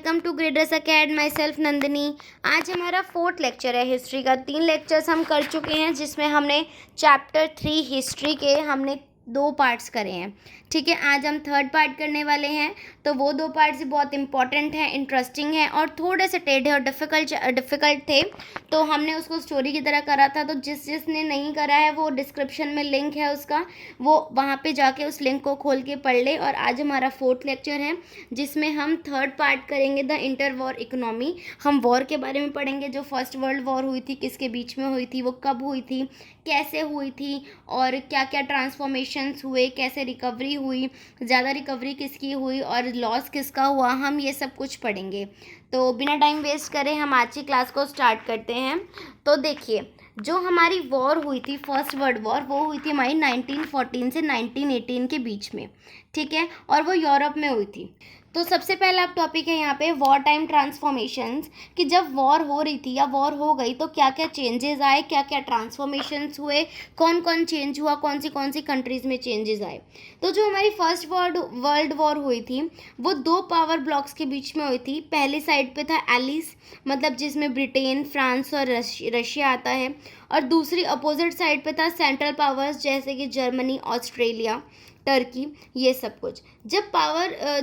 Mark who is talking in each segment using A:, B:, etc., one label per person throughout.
A: Welcome to Graders Acad. Myself Nandini. आज हमारा 4th lecture है हिस्ट्री का। 3 लेक्चर्स हम कर चुके हैं जिसमें हमने चैप्टर 3 हिस्ट्री के हमने 2 पार्ट्स करे हैं। ठीक है, आज हम 3rd पार्ट करने वाले हैं। तो वो 2 पार्ट्स बहुत इंपॉर्टेंट हैं, इंटरेस्टिंग हैं और थोड़े से टेढ़े और डिफ़िकल्ट थे। तो हमने उसको स्टोरी की तरह करा था। तो जिसने नहीं करा है वो डिस्क्रिप्शन में लिंक है उसका, वो वहाँ पे जाके उस लिंक को खोल के पढ़ ले। और आज हमारा 4th लेक्चर है जिसमें हम 3rd पार्ट करेंगे, द इंटर वॉर इकोनॉमी। हम वॉर के बारे में पढ़ेंगे, जो फर्स्ट वर्ल्ड वॉर हुई थी, किसके बीच में हुई थी, वो कब हुई थी, कैसे हुई थी और क्या क्या ट्रांसफॉर्मेशंस हुए, कैसे रिकवरी हुई, ज़्यादा रिकवरी किसकी हुई और लॉस किसका हुआ, हम ये सब कुछ पढ़ेंगे। तो बिना टाइम वेस्ट करें हम आज की क्लास को स्टार्ट करते हैं। तो देखिए, जो हमारी वॉर हुई थी फर्स्ट वर्ल्ड वॉर, वो हुई थी हमारी 1914 से 1918 के बीच में। ठीक है, और वो यूरोप में हुई थी। तो सबसे पहला टॉपिक है यहाँ पे वॉर टाइम ट्रांसफॉर्मेशंस, कि जब वॉर हो रही थी या वॉर हो गई तो क्या क्या चेंजेस आए, क्या क्या ट्रांसफॉर्मेशंस हुए, कौन कौन चेंज हुआ, कौन सी कंट्रीज़ में चेंजेस आए। तो जो हमारी फर्स्ट वर्ल्ड वॉर हुई थी वो 2 पावर ब्लॉक्स के बीच में हुई थी। पहली साइड पे था एलिस, मतलब जिसमें ब्रिटेन, फ्रांस और रशिया आता है, और दूसरी अपोजिट साइड पे था सेंट्रल पावर्स जैसे कि जर्मनी, ऑस्ट्रेलिया, टर्की, ये सब कुछ। जब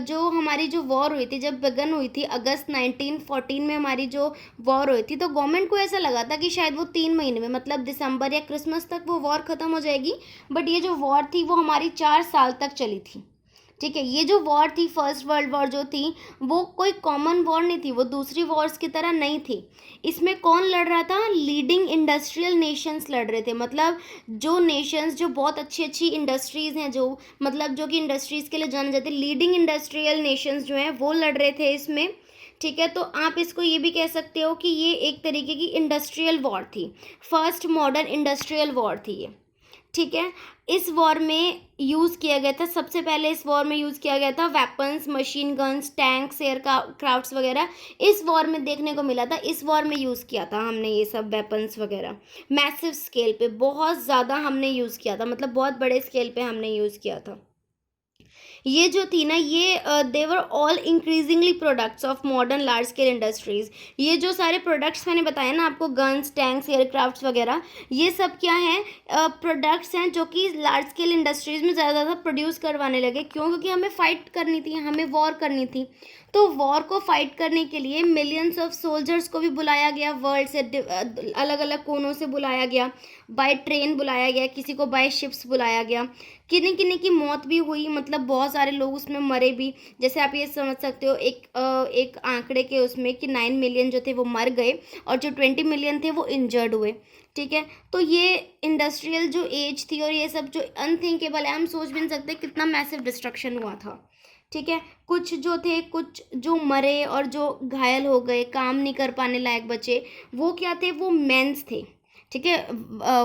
A: जो हमारी जो वॉर हुई थी, जब बिगन हुई थी अगस्त 1914 में हमारी जो वॉर हुई थी, तो गवर्नमेंट को ऐसा लगा था कि शायद वो 3 महीने में, मतलब दिसंबर या क्रिसमस तक वो वॉर ख़त्म हो जाएगी। बट ये जो वॉर थी वो हमारी 4 साल तक चली थी। ठीक है, ये जो वॉर थी फर्स्ट वर्ल्ड वॉर जो थी वो कोई कॉमन वॉर नहीं थी, वो दूसरी वॉर्स की तरह नहीं थी। इसमें कौन लड़ रहा था? लीडिंग इंडस्ट्रियल नेशंस लड़ रहे थे। मतलब जो नेशंस जो बहुत अच्छी अच्छी इंडस्ट्रीज़ हैं, जो मतलब जो कि इंडस्ट्रीज़ के लिए जाने जाते, लीडिंग इंडस्ट्रियल नेशंस जो हैं वो लड़ रहे थे इसमें। ठीक है, तो आप इसको ये भी कह सकते हो कि ये एक तरीके की इंडस्ट्रियल वॉर थी, फर्स्ट मॉडर्न इंडस्ट्रियल वॉर थी ये। ठीक है, इस वॉर में यूज़ किया गया था, सबसे पहले इस वॉर में यूज़ किया गया था weapons, machine guns, tanks, air crafts वगैरह। इस वॉर में देखने को मिला था, इस वॉर में यूज़ किया था हमने ये सब वेपन्स वगैरह मैसिव स्केल पे, बहुत ज़्यादा हमने यूज़ किया था, मतलब बहुत बड़े स्केल पे हमने यूज़ किया था। ये जो थी ना, ये they were all increasingly products of modern large scale industries. ये जो सारे प्रोडक्ट्स मैंने बताए ना आपको, गन्स, टैंक्स, एयरक्राफ्ट्स वगैरह, ये सब क्या हैं? प्रोडक्ट्स हैं जो कि लार्ज स्केल इंडस्ट्रीज़ में ज़्यादा प्रोड्यूस करवाने लगे। क्यों? क्योंकि हमें फाइट करनी थी, हमें वॉर करनी थी। तो वॉर को फाइट करने के लिए मिलियंस ऑफ सोल्जर्स को भी बुलाया गया, वर्ल्ड से अलग अलग कोनों से बुलाया गया, बाय ट्रेन बुलाया गया, किसी को बाय शिप्स बुलाया गया। किन्हीं किन्हीं की मौत भी हुई, मतलब बहुत सारे लोग उसमें मरे भी। जैसे आप ये समझ सकते हो, एक आंकड़े के उसमें कि 9 मिलियन जो थे वो मर गए और जो 20 मिलियन थे वो इंजर्ड हुए। ठीक है, तो ये इंडस्ट्रियल जो एज थी और ये सब जो अनथिंकेबल है, हम सोच भी नहीं सकते कितना मैसिव डिस्ट्रक्शन हुआ था। ठीक है, कुछ जो थे, कुछ जो मरे और जो घायल हो गए, काम नहीं कर पाने लायक बचे, वो क्या थे? वो मेंस थे। ठीक है,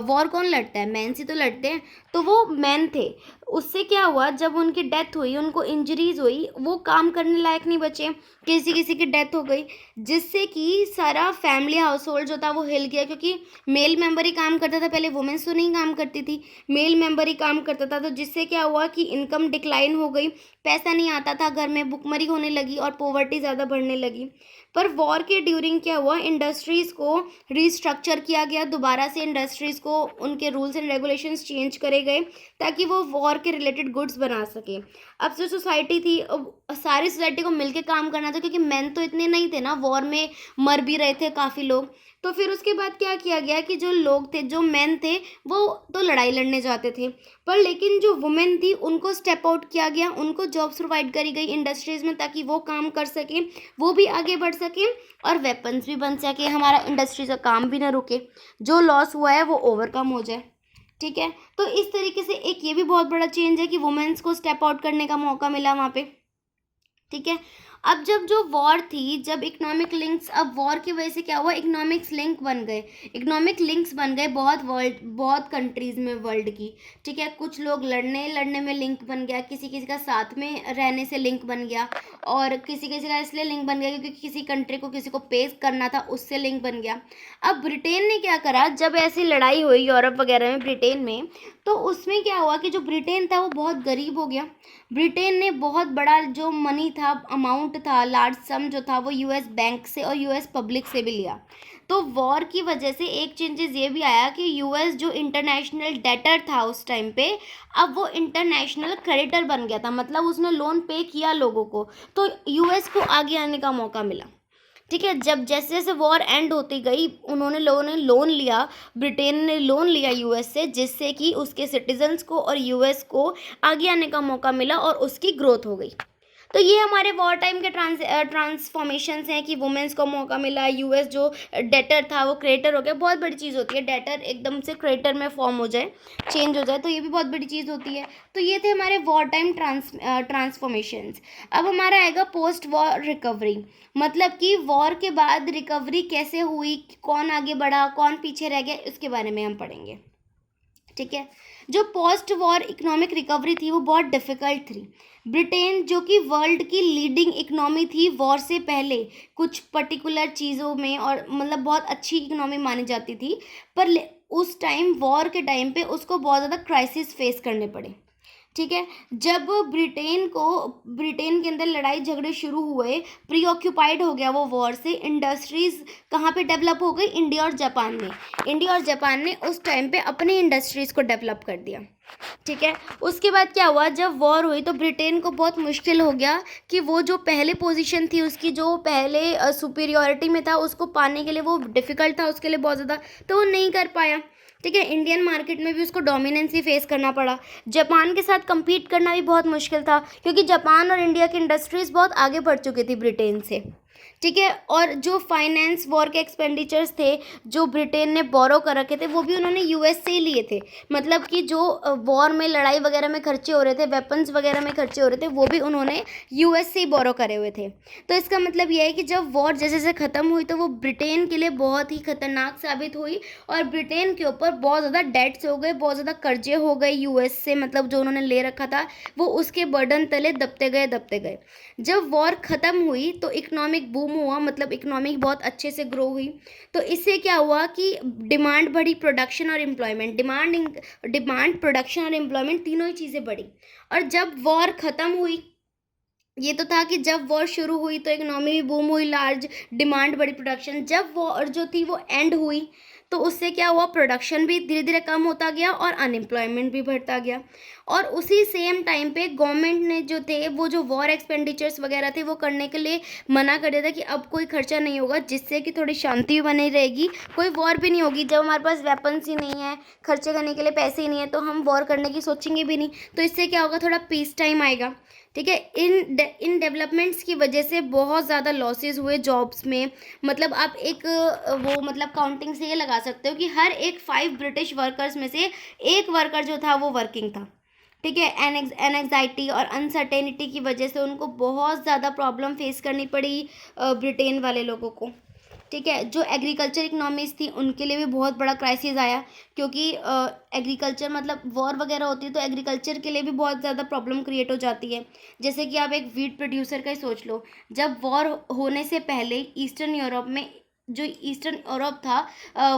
A: वॉर कौन लड़ता है? मेंस ही तो लड़ते हैं। तो वो मैन थे। उससे क्या हुआ, जब उनकी डेथ हुई, उनको इंजरीज हुई, वो काम करने लायक नहीं बचे, किसी किसी की डेथ हो गई, जिससे कि सारा फैमिली हाउस होल्ड जो था वो हिल गया। क्योंकि मेल मेंबर ही काम करता था, पहले वुमेन्स तो नहीं काम करती थी, मेल मेंबर ही काम करता था। तो जिससे क्या हुआ कि इनकम डिक्लाइन हो गई, पैसा नहीं आता था घर में, भुखमरी होने लगी और पॉवर्टी ज़्यादा बढ़ने लगी। पर वॉर के ड्यूरिंग क्या हुआ, इंडस्ट्रीज़ को रिस्ट्रक्चर किया गया, दोबारा से इंडस्ट्रीज़ को उनके रूल्स एंड रेगुलेशंस चेंज करे गए ताकि वो वॉर के रिलेटेड गुड्स बना सके। अब जो सोसाइटी थी, अब सारी सोसाइटी को मिलके काम करना था, क्योंकि मेन तो इतने नहीं थे ना, वॉर में मर भी रहे थे काफ़ी लोग। तो फिर उसके बाद क्या किया गया कि जो लोग थे, जो मेन थे, वो तो लड़ाई लड़ने जाते थे, पर लेकिन जो वुमेन थी उनको स्टेप आउट किया गया, उनको जॉब्स प्रोवाइड करी गई इंडस्ट्रीज़ में ताकि वो काम कर सकें, वो भी आगे बढ़ सकें और वेपन्स भी बन सके, हमारा इंडस्ट्री का काम भी ना रुके, जो लॉस हुआ है वो ओवरकम हो जाए। ठीक है, तो इस तरीके से एक ये भी बहुत बड़ा चेंज है कि वुमेन्स को स्टेप आउट करने का मौका मिला वहाँ पे। ठीक है, अब जब जो वॉर थी, जब इकोनॉमिक लिंक्स, अब वॉर की वजह से क्या हुआ, इकोनॉमिक्स लिंक बन गए, इकोनॉमिक लिंक्स बन गए बहुत कंट्रीज़ में वर्ल्ड की। ठीक है, कुछ लोग लड़ने में लिंक बन गया, किसी किसी का साथ में रहने से लिंक बन गया, और किसी किसी का इसलिए लिंक बन गया क्योंकि किसी कंट्री को किसी को पेश करना था, उससे लिंक बन गया। अब ब्रिटेन ने क्या करा, जब ऐसी लड़ाई हुई यूरोप वगैरह में ब्रिटेन में, तो उसमें क्या हुआ कि जो ब्रिटेन था वो बहुत गरीब हो गया। ब्रिटेन ने बहुत बड़ा जो मनी था, अमाउंट था, लार्ज सम जो था वो यूएस बैंक से और यूएस पब्लिक से भी लिया। तो वॉर की वजह से एक चेंजेस ये भी आया कि यूएस जो इंटरनेशनल डेटर था उस टाइम पे, अब वो इंटरनेशनल क्रेडिटर बन गया था, मतलब उसने लोन पे किया लोगों को, तो यूएस को आगे आने का मौका मिला। ठीक है, जब जैसे जैसे वॉर एंड होती गई उन्होंने लोगों ने लोन लिया, ब्रिटेन ने लोन लिया यूएस से, जिससे कि उसके सिटीजन्स को और यूएस को आगे आने का मौका मिला और उसकी ग्रोथ हो गई। तो ये हमारे वॉर टाइम के ट्रांसफॉर्मेशंस हैं कि वुमेन्स को मौका मिला, यूएस जो डेटर था वो क्रेडिटर हो गया। बहुत बड़ी चीज़ होती है डेटर एकदम से क्रेडिटर में फॉर्म हो जाए, चेंज हो जाए, तो ये भी बहुत बड़ी चीज़ होती है। तो ये थे हमारे वॉर टाइम ट्रांसफॉर्मेशंस। अब हमारा आएगा पोस्ट वॉर रिकवरी, मतलब कि वॉर के बाद रिकवरी कैसे हुई, कौन आगे बढ़ा, कौन पीछे रह गया, उसके बारे में हम पढ़ेंगे। ठीक है, जो पोस्ट वॉर इकोनॉमिक रिकवरी थी वो बहुत डिफ़िकल्ट थी। ब्रिटेन जो कि वर्ल्ड की लीडिंग इकोनॉमी थी वॉर से पहले कुछ पर्टिकुलर चीज़ों में, और मतलब बहुत अच्छी इकोनॉमी मानी जाती थी, पर उस टाइम वॉर के टाइम पे उसको बहुत ज़्यादा क्राइसिस फेस करने पड़े। ठीक है, जब ब्रिटेन के अंदर लड़ाई झगड़े शुरू हुए, प्री ऑक्यूपाइड हो गया वो वॉर से, इंडस्ट्रीज़ कहाँ पे डेवलप हो गई, इंडिया और जापान में। इंडिया और जापान ने उस टाइम पे अपनी इंडस्ट्रीज़ को डेवलप कर दिया। ठीक है, उसके बाद क्या हुआ, जब वॉर हुई तो ब्रिटेन को बहुत मुश्किल हो गया कि वो जो पहले पोजीशन थी उसकी, जो पहले सुपीरियॉरिटी में था, उसको पाने के लिए वो डिफ़िकल्ट था उसके लिए बहुत ज़्यादा, तो वो नहीं कर पाया। ठीक है, इंडियन मार्केट में भी उसको डोमिनेंसी फेस करना पड़ा। जापान के साथ compete करना भी बहुत मुश्किल था, क्योंकि जापान और इंडिया की इंडस्ट्रीज़ बहुत आगे बढ़ चुकी थी ब्रिटेन से। ठीक है, और जो फाइनेंस वॉर के एक्सपेंडिचर्स थे जो ब्रिटेन ने बोरो कर रखे थे वो भी उन्होंने यूएस से ही लिए थे, मतलब कि जो वॉर में लड़ाई वगैरह में खर्चे हो रहे थे, वेपन्स वगैरह में खर्चे हो रहे थे, वो भी उन्होंने यूएस से ही बोरो करे हुए थे। तो इसका मतलब ये है कि जब वॉर जैसे जैसे ख़त्म हुई तो वो ब्रिटेन के लिए बहुत ही खतरनाक साबित हुई, और ब्रिटेन के ऊपर बहुत ज़्यादा डेट्स हो गए, बहुत ज़्यादा कर्जे हो गए यूएस से, मतलब जो उन्होंने ले रखा था वो उसके बर्डन तले दबते गए। जब वॉर ख़त्म हुई तो इकोनॉमिक बूम हुआ, मतलब इकोनॉमी बहुत अच्छे से ग्रो हुई। तो इससे क्या हुआ कि डिमांड बढ़ी, प्रोडक्शन और एम्प्लॉयमेंट, डिमांड प्रोडक्शन और एम्प्लॉयमेंट तीनों ही चीज़ें बढ़ी। और जब वॉर ख़त्म हुई, ये तो था कि जब वॉर शुरू हुई तो इकोनॉमी भी बूम हुई, लार्ज डिमांड बढ़ी, प्रोडक्शन। जब वॉर जो थी वो एंड हुई तो उससे क्या हुआ, प्रोडक्शन भी धीरे धीरे कम होता गया और अनएम्प्लॉयमेंट भी बढ़ता गया। और उसी सेम टाइम पे गवर्नमेंट ने जो थे वो जो वॉर एक्सपेंडिचर्स वगैरह थे वो करने के लिए मना कर दिया था कि अब कोई खर्चा नहीं होगा, जिससे कि थोड़ी शांति भी बनी रहेगी, कोई वॉर भी नहीं होगी। जब हमारे पास वेपन्स ही नहीं है, खर्चे करने के लिए पैसे ही नहीं है, तो हम वॉर करने की सोचेंगे भी नहीं। तो इससे क्या होगा, थोड़ा पीस टाइम आएगा। ठीक है, इन डेवलपमेंट्स की वजह से बहुत ज़्यादा लॉसेस हुए जॉब्स में। मतलब आप एक वो मतलब काउंटिंग से ये लगा सकते हो कि हर एक 5 ब्रिटिश वर्कर्स में से एक वर्कर जो था वो वर्किंग था। ठीक है, एनएग्जाइटी और अनसर्टेनिटी की वजह से उनको बहुत ज़्यादा प्रॉब्लम फेस करनी पड़ी ब्रिटेन वाले लोगों को। ठीक है, जो एग्रीकल्चर इकनॉमीज थी उनके लिए भी बहुत बड़ा क्राइसिस आया, क्योंकि एग्रीकल्चर मतलब वॉर वगैरह होती है तो एग्रीकल्चर के लिए भी बहुत ज़्यादा प्रॉब्लम क्रिएट हो जाती है। जैसे कि आप एक वीट प्रोड्यूसर का ही सोच लो, जब वॉर होने से पहले ईस्टर्न यूरोप में, जो ईस्टर्न यूरोप था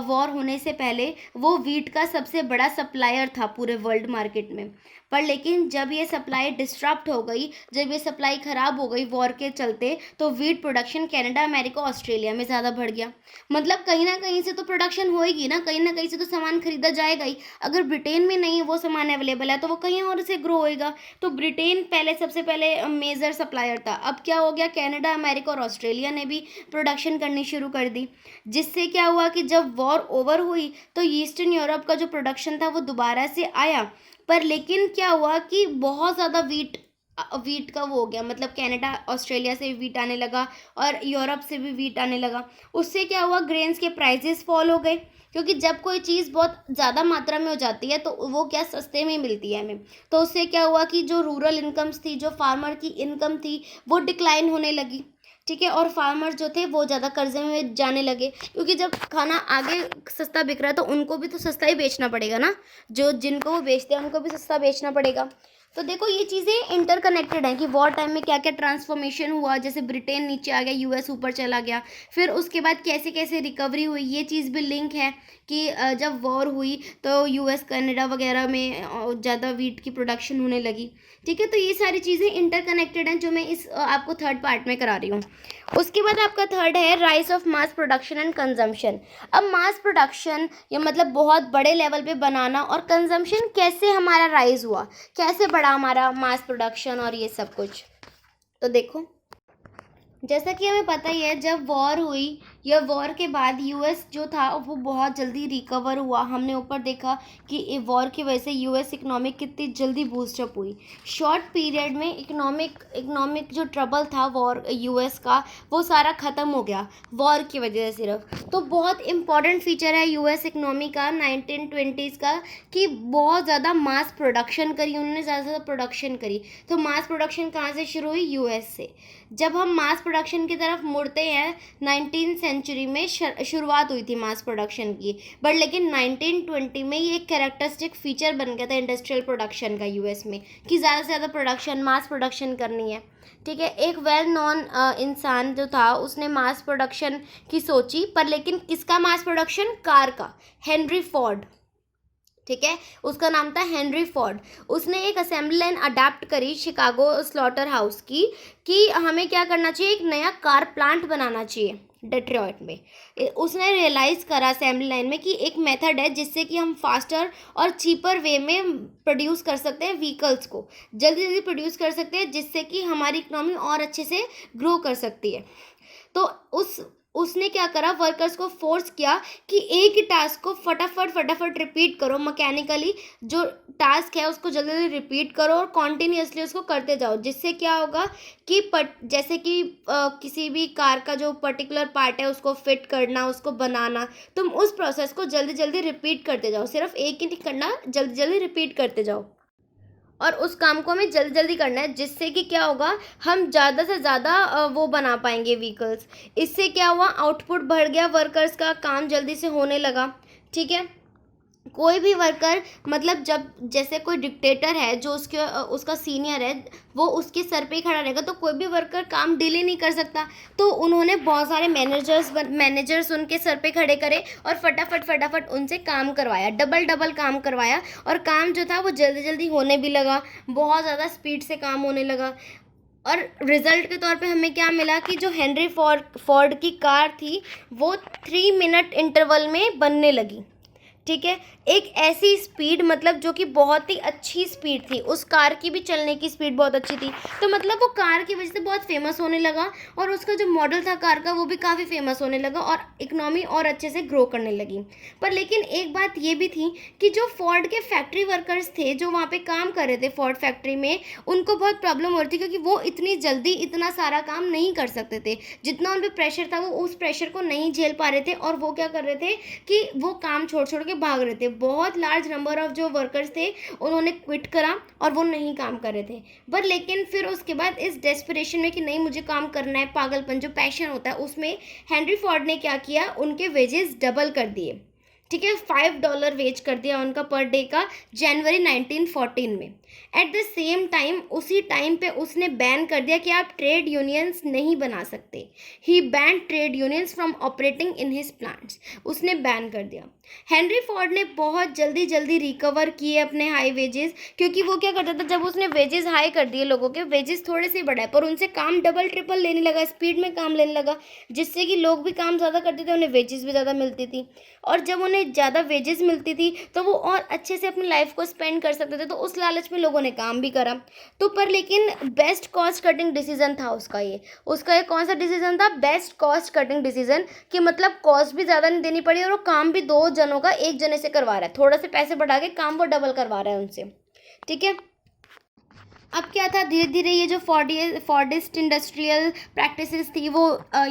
A: वॉर होने से पहले वो वीट का सबसे बड़ा सप्लायर था पूरे वर्ल्ड मार्केट में। पर लेकिन जब ये सप्लाई डिस्टरप्ट हो गई, जब ये सप्लाई ख़राब हो गई वॉर के चलते, तो wheat production Canada, America, Australia में ज़्यादा बढ़ गया। मतलब कहीं ना कहीं से तो प्रोडक्शन होएगी ना कहीं से तो सामान खरीदा जाएगा ही। अगर ब्रिटेन में नहीं वो सामान अवेलेबल है तो वो कहीं और से ग्रो होएगा। तो ब्रिटेन पहले सबसे पहले मेजर सप्लायर था। अब क्या हो गया, कनाडा, अमेरिका और ऑस्ट्रेलिया ने भी प्रोडक्शन करनी शुरू कर दी, जिससे क्या हुआ कि जब वॉर ओवर हुई तो ईस्टर्न यूरोप का जो प्रोडक्शन था वो दोबारा से आया। पर लेकिन क्या हुआ कि बहुत ज़्यादा वीट का वो हो गया, मतलब कनाडा, ऑस्ट्रेलिया से भी वीट आने लगा और यूरोप से भी वीट आने लगा। उससे क्या हुआ, ग्रेन्स के प्राइसेस फॉल हो गए, क्योंकि जब कोई चीज़ बहुत ज़्यादा मात्रा में हो जाती है तो वो क्या सस्ते में मिलती है हमें। तो उससे क्या हुआ कि जो रूरल इनकम्स थी, जो फार्मर की इनकम थी वो डिक्लाइन होने लगी। ठीक है, और फार्मर जो थे वो ज़्यादा कर्जे में जाने लगे, क्योंकि जब खाना आगे सस्ता बिक रहा है तो उनको भी तो सस्ता ही बेचना पड़ेगा ना, जो जिनको वो बेचते हैं उनको भी सस्ता बेचना पड़ेगा। तो देखो ये चीज़ें इंटरकनेक्टेड हैं कि वॉर टाइम में क्या क्या ट्रांसफॉर्मेशन हुआ, जैसे ब्रिटेन नीचे आ गया, यूएस ऊपर चला गया, फिर उसके बाद कैसे कैसे रिकवरी हुई, ये चीज़ भी लिंक है कि जब वॉर हुई तो यूएस कनाडा वगैरह में ज़्यादा वीट की प्रोडक्शन होने लगी। ठीक है, तो ये सारी चीज़ें इंटरकनेक्टेड हैं जो मैं इस आपको थर्ड पार्ट में करा रही हूँ। उसके बाद आपका थर्ड है rise of mass production and consumption. अब मास प्रोडक्शन या मतलब बहुत बड़े लेवल पे बनाना और कंजम्पशन कैसे हमारा राइज हुआ, कैसे बढ़ा हमारा मास प्रोडक्शन और ये सब कुछ। तो देखो जैसा कि हमें पता ही है, जब वॉर हुई या वॉर के बाद यूएस जो था वो बहुत जल्दी रिकवर हुआ। हमने ऊपर देखा कि वॉर की वजह से यूएस इकोनॉमिक कितनी जल्दी बूस्टअप हुई। शॉर्ट पीरियड में इकोनॉमिक जो ट्रबल था वॉर यूएस का, वो सारा ख़त्म हो गया वॉर की वजह से सिर्फ। तो बहुत इंपॉर्टेंट फीचर है यूएस इकोनॉमी का 1920s का कि बहुत ज़्यादा मास प्रोडक्शन करी उन्होंने, ज़्यादा से ज़्यादा प्रोडक्शन करी। तो मास प्रोडक्शन कहाँ से शुरू हुई? यूएस से। जब हम मास प्रोडक्शन की तरफ मुड़ते हैं, 19th सेंचुरी में शुरुआत हुई थी मास प्रोडक्शन की, बट लेकिन 1920 में ये एक कैरेक्टरिस्टिक फीचर बन गया था इंडस्ट्रियल प्रोडक्शन का यूएस में कि ज़्यादा से ज़्यादा प्रोडक्शन, मास प्रोडक्शन करनी है। ठीक है, एक वेल नॉन इंसान जो था उसने मास प्रोडक्शन की सोची, पर लेकिन किसका मास प्रोडक्शन? कार का, हेनरी फोर्ड। ठीक है, उसका नाम था हेनरी फोर्ड। उसने एक असेंबली लाइन अडेप्ट करी शिकागो स्लॉटर हाउस की कि हमें क्या करना चाहिए, एक नया कार प्लांट बनाना चाहिए डेट्रॉयट में। उसने रियलाइज़ करा असेंबली लाइन में कि एक मेथड है जिससे कि हम फास्टर और चीपर वे में प्रोड्यूस कर सकते हैं व्हीकल्स को, जल्दी जल्दी प्रोड्यूस कर सकते हैं, जिससे कि हमारी इकोनॉमी और अच्छे से ग्रो कर सकती है। तो उसने क्या करा, वर्कर्स को फोर्स किया कि एक ही टास्क को फटाफट रिपीट करो मैकेनिकली। जो टास्क है उसको जल्दी जल्दी रिपीट करो और कॉन्टीन्यूसली उसको करते जाओ, जिससे क्या होगा कि जैसे कि किसी भी कार का जो पर्टिकुलर पार्ट है उसको फिट करना, उसको बनाना, तुम उस प्रोसेस को जल्दी जल्दी रिपीट करते जाओ। सिर्फ एक ही नहीं करना, जल्दी जल्दी रिपीट करते जाओ और उस काम को हमें जल्दी जल्दी करना है, जिससे कि क्या होगा, हम ज़्यादा से ज़्यादा वो बना पाएंगे व्हीकल्स। इससे क्या हुआ, आउटपुट बढ़ गया, वर्कर्स का काम जल्दी से होने लगा। ठीक है, कोई भी वर्कर मतलब जब जैसे कोई डिक्टेटर है जो उसका सीनियर है, वो उसके सर पे ही खड़ा रहेगा, तो कोई भी वर्कर काम डिले नहीं कर सकता। तो उन्होंने बहुत सारे मैनेजर्स उनके सर पे खड़े करे और फटाफट उनसे काम करवाया, डबल काम करवाया, और काम जो था वो जल्दी जल्दी होने भी लगा, बहुत ज़्यादा स्पीड से काम होने लगा। और रिजल्ट के तौर पे हमें क्या मिला कि जो हेनरी फोर्ड की कार थी वो 3 मिनट इंटरवल में बनने लगी। ठीक है, एक ऐसी स्पीड मतलब जो कि बहुत ही अच्छी स्पीड थी, उस कार की भी चलने की स्पीड बहुत अच्छी थी। तो मतलब वो कार की वजह से बहुत फेमस होने लगा और उसका जो मॉडल था कार का वो भी काफ़ी फेमस होने लगा और इकोनॉमी और अच्छे से ग्रो करने लगी। पर लेकिन एक बात ये भी थी कि जो फोर्ड के फैक्ट्री वर्कर्स थे जो वहाँ पे काम कर रहे थे फोर्ड फैक्ट्री में, उनको बहुत प्रॉब्लम हो रही थी क्योंकि वो इतनी जल्दी इतना सारा काम नहीं कर सकते थे। जितना उन पर प्रेशर था वो उस प्रेशर को नहीं झेल पा रहे थे और वो क्या कर रहे थे कि वो काम छोड़ छोड़ के भाग रहे थे। बहुत लार्ज नंबर ऑफ जो वर्कर्स थे उन्होंने क्विट करा और वो नहीं काम कर रहे थे। पर लेकिन फिर उसके बाद इस डेस्परेशन में कि नहीं मुझे काम करना है, पागलपन जो पैशन होता है उसमें, हेनरी फोर्ड ने क्या किया, उनके वेजेस डबल कर दिए। ठीक है, $5 वेज कर दिया उनका पर डे का, जनवरी 1914 में। एट द सेम टाइम उसी टाइम पे उसने बैन कर दिया कि आप ट्रेड यूनियंस नहीं बना सकते। He ban trade unions from operating in his plants, उसने बैन कर दिया। हेनरी फोर्ड ने बहुत जल्दी रिकवर किए अपने हाई वेजेस, क्योंकि वो क्या करता था, जब उसने वेजेस हाई कर दिए, लोगों के वेजेस थोड़े से बढ़ाए पर उनसे काम डबल ट्रिपल लेने लगा, स्पीड में काम लेने लगा, जिससे कि लोग भी काम ज़्यादा करते थे, उन्हें वेजेस भी ज़्यादा मिलती थी। और जब उन्हें ज़्यादा वेजेस मिलती थी तो वो और अच्छे से अपनी लाइफ को स्पेंड कर सकते थे, तो उस लालच में लोगों ने काम भी करा। तो पर लेकिन बेस्ट कॉस्ट कटिंग डिसीजन था उसका ये कौन सा डिसीजन था, बेस्ट कॉस्ट कटिंग डिसीजन, कि मतलब कॉस्ट भी ज़्यादा नहीं देनी पड़ी और वो काम भी 2 जनों का 1 जने से करवा रहा है, थोड़ा से पैसे बढ़ा के काम वो डबल करवा रहा है उनसे। ठीक है, अब क्या था, धीरे धीरे ये जो फोर्डिस्ट इंडस्ट्रियल प्रैक्टिसेस थी वो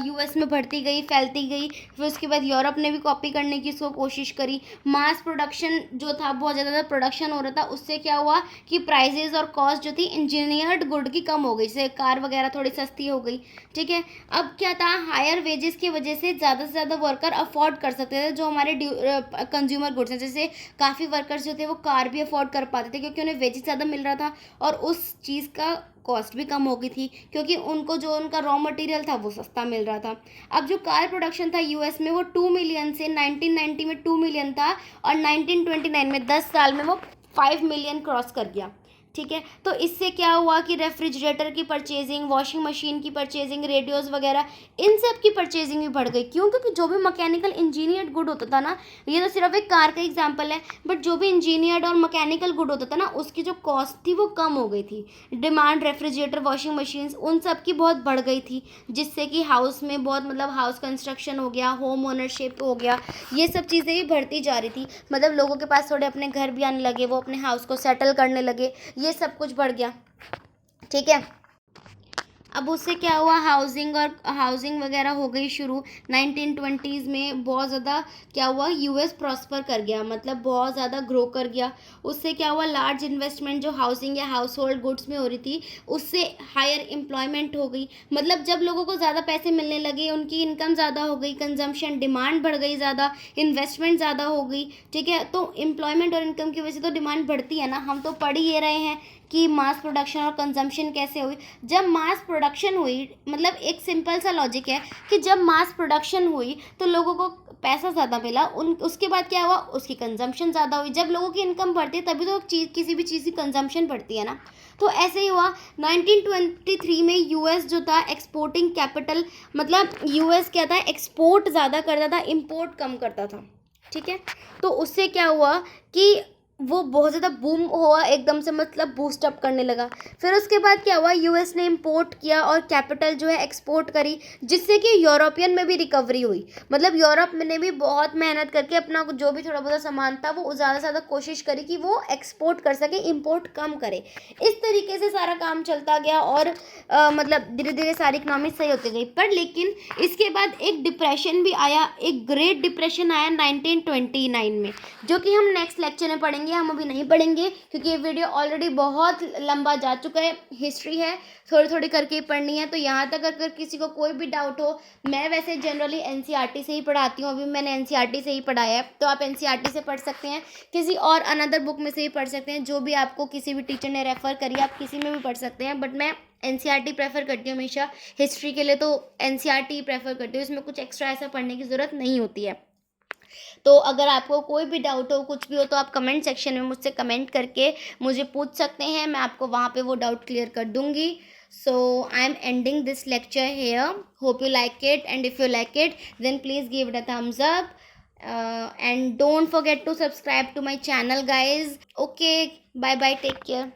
A: यूएस में बढ़ती गई, फैलती गई। फिर उसके बाद यूरोप ने भी कॉपी करने की इसको कोशिश करी। मास प्रोडक्शन जो था, बहुत ज़्यादा प्रोडक्शन हो रहा था, उससे क्या हुआ कि प्राइजेज और कॉस्ट जो थी इंजीनियर्ड गुड की कम हो गई, जैसे कार वगैरह थोड़ी सस्ती हो गई। ठीक है, अब क्या था, हायर वेजेस की वजह से ज़्यादा से ज़्यादा वर्कर अफोर्ड कर सकते थे जो हमारे कंज्यूमर गुड्स हैं। जैसे काफ़ी वर्कर्स जो थे वो कार भी अफोर्ड कर पाते थे क्योंकि उन्हें वेजेस ज़्यादा मिल रहा था, और उस चीज़ का कॉस्ट भी कम हो गई थी क्योंकि उनको जो उनका रॉ मटेरियल था वो सस्ता मिल रहा था। अब जो कार प्रोडक्शन था यूएस में वो 2 मिलियन से 1990 में 2 मिलियन था, और 1929 में 10 साल में वो 5 मिलियन क्रॉस कर गया। ठीक है, तो इससे क्या हुआ कि रेफ्रिजरेटर की परचेजिंग, वॉशिंग मशीन की परचेजिंग, रेडियोज़ वगैरह, इन सब की परचेजिंग भी बढ़ गई। क्यों? क्योंकि जो भी मैकेनिकल इंजीनियर्ड गुड होता था ना, ये तो सिर्फ एक कार का एग्जांपल है, बट जो भी इंजीनियर्ड और मैकेनिकल गुड होता था ना, उसकी जो कॉस्ट थी वो कम हो गई थी। डिमांड रेफ्रिजरेटर, वॉशिंग मशीन्स, उन सब की बहुत बढ़ गई थी, जिससे कि हाउस में बहुत, मतलब हाउस कंस्ट्रक्शन हो गया, होम ओनरशिप हो गया, ये सब चीज़ें भी बढ़ती जा रही थी। मतलब लोगों के पास थोड़े अपने घर भी आने लगे, वो अपने हाउस को सेटल करने लगे, ये सब कुछ बढ़ गया। ठीक है, अब उससे क्या हुआ, हाउसिंग वगैरह हो गई शुरू। 1920s में बहुत ज़्यादा क्या हुआ, यूएस प्रॉस्पर कर गया, मतलब बहुत ज़्यादा ग्रो कर गया। उससे क्या हुआ, लार्ज इन्वेस्टमेंट जो हाउसिंग या हाउस होल्ड गुड्स में हो रही थी, उससे हायर एम्प्लॉयमेंट हो गई। मतलब जब लोगों को ज़्यादा पैसे मिलने लगे, उनकी इनकम ज़्यादा हो गई, कंजम्पशन, डिमांड बढ़ गई ज़्यादा, इन्वेस्टमेंट ज़्यादा हो गई। ठीक है, तो एम्प्लॉयमेंट और इनकम की वजह से तो डिमांड बढ़ती है ना। हम तो पढ़ ही ये रहे हैं कि मास प्रोडक्शन और कंजम्पशन कैसे हुई। जब मास प्रोडक्शन हुई, मतलब एक सिंपल सा लॉजिक है कि जब मास प्रोडक्शन हुई तो लोगों को पैसा ज़्यादा मिला, उसके बाद क्या हुआ, उसकी कंजम्पशन ज़्यादा हुई। जब लोगों की इनकम बढ़ती है तभी तो किसी भी चीज़ की कंजम्पशन बढ़ती है ना। तो ऐसे ही हुआ। 1923 में यूएस जो था एक्सपोर्टिंग कैपिटल, मतलब यूएस क्या था, एक्सपोर्ट ज़्यादा करता था, इम्पोर्ट कम करता था। ठीक है, तो उससे क्या हुआ कि वो बहुत ज़्यादा बूम हुआ एकदम से, मतलब बूस्ट अप करने लगा। फिर उसके बाद क्या हुआ, यूएस ने इंपोर्ट किया और कैपिटल जो है एक्सपोर्ट करी, जिससे कि यूरोपियन में भी रिकवरी हुई। मतलब यूरोप में ने भी बहुत मेहनत करके अपना जो भी थोड़ा बहुत सामान था वो ज़्यादा से ज़्यादा कोशिश करी कि वो एक्सपोर्ट कर सके, इंपोर्ट कम करे। इस तरीके से सारा काम चलता गया, और मतलब धीरे धीरे सारी इकनॉमी सही होती गई। पर लेकिन इसके बाद एक डिप्रेशन भी आया, एक ग्रेट डिप्रेशन आया 1929 में, जो कि हम नेक्स्ट लेक्चर में पढ़ेंगे। हम अभी नहीं पढ़ेंगे क्योंकि ये वीडियो ऑलरेडी बहुत लंबा जा चुका है, हिस्ट्री है, थोड़ी थोड़ी करके ही पढ़नी है। तो यहाँ तक अगर किसी को कोई भी डाउट हो, मैं वैसे जनरली एनसीईआरटी से ही पढ़ाती हूँ, अभी मैंने एनसीईआरटी से ही पढ़ाया है, तो आप एनसीईआरटी से पढ़ सकते हैं, किसी और अनदर बुक में से भी पढ़ सकते हैं, जो भी आपको किसी भी टीचर ने रेफ़र करी आप किसी में भी पढ़ सकते हैं। बट मैं एनसीईआरटी प्रेफर करती हूँ हमेशा हिस्ट्री के लिए, तो एनसीईआरटी प्रेफर करती हूँ, इसमें कुछ एक्स्ट्रा ऐसा पढ़ने की ज़रूरत नहीं होती है। तो अगर आपको कोई भी डाउट हो, कुछ भी हो, तो आप कमेंट सेक्शन में मुझसे कमेंट करके मुझे पूछ सकते हैं, मैं आपको वहाँ पे वो डाउट क्लियर कर दूँगी। So I am ending this lecture here. Hope you like it, and if you like it, then please give it a thumbs up. And don't forget to subscribe to my channel, guys. Okay, bye bye, take care.